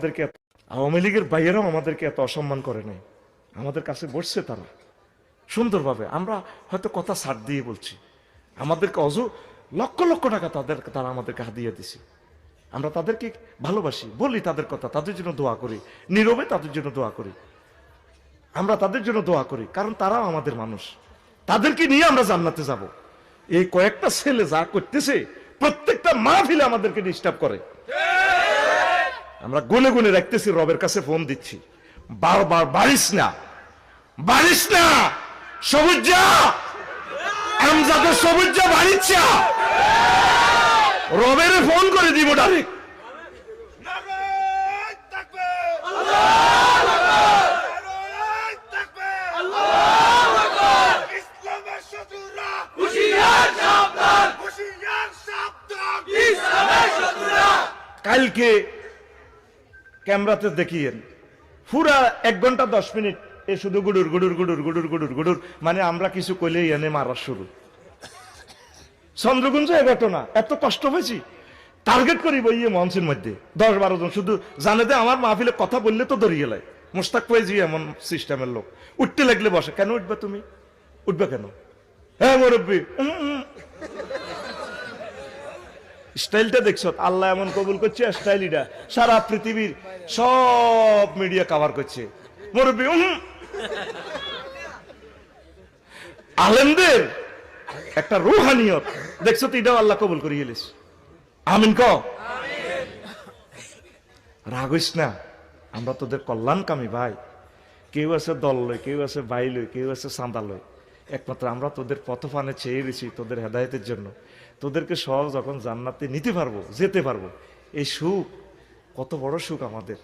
আমাদেরকে আওয়ামী লীগের বাইরেও আমাদেরকে এত অসম্মান করে নাই। আমাদের কাছে বসছে তারা সুন্দরভাবে, আমরা হয়তো কথা ছাড় দিয়ে বলছি, আমাদেরকে লক্ষ লক্ষ টাকা তারা আমাদেরকে হাতিয়ে দিছে। আমরা তাদেরকে ভালোবাসি, বলি তাদের কথা, তাদের জন্য দোয়া করি, নীরবে তাদের জন্য দোয়া করি। আমরা তাদের জন্য দোয়া করি কারণ তারাও আমাদের মানুষ, তাদেরকে নিয়ে আমরা জান্নাতে যাব। এই কয়েকটা ছেলে যা করতেছে প্রত্যেকটা মাহফিলে আমাদেরকে ডিস্টার্ব করে। আমরা গুনে গুনে রাখতেছি, রবের কাছে ফোন দিচ্ছি বারবার, বাড়িস না বাড়িস না, সবুজ যা, আমজাদের সবুজ যা, বাড়িস যা। রবের ফোন করে দিব ডাইরেক্ট। কালকে ক্যামেরাতে দেখিয়েন পুরা 1 ঘন্টা 10 মিনিট এ শুধু গুডুর গুডুর গুডুর গুডুর গুডুর গুডুর, মানে আমরা কিছু কইলেই এনে মারা শুরু। চন্দ্রগুঞ্জ এ ঘটনা এত কষ্ট হয়েছি, টার্গেট করি বইয়ে মঞ্চের মধ্যে 10-12 জন শুধু জানে যে আমার মাহফিলে কথা বললে তো দরিয়ে লাই। মোস্তাক ফয়েজি এমন সিস্টেমের লোক, উঠতে লাগলে বসে, কেন উঠবে তুমি, উঠবে কেন, হ্যাঁ মুরব্বী। স্টাইলটা দেখছ, আল্লাহ এমন কবুল করছে স্টাইলটা, সারা পৃথিবীর সব মিডিয়া কভার করছে। মুরব্বী আলেমদের একটা রুহানিয়ত দেখছো তো, এটাও আল্লাহ কবুল করিয়ে এলিস। আমিন ক, রাগ হইস না, আমরা তোদের কল্যাণকামী ভাই। কেউ আছে দল লয়, কেউ আছে বাই লয়, কেউ আছে চাঁদা লয়, একমাত্র আমরা তোদের পথপানে চেয়ে গেছি তোদের হেদায়েতের জন্য। তোদেরকে সহ যখন জান্নাতে নিতে পারবো, যেতে পারবো, এই সুখ কত বড় সুখ আমাদের।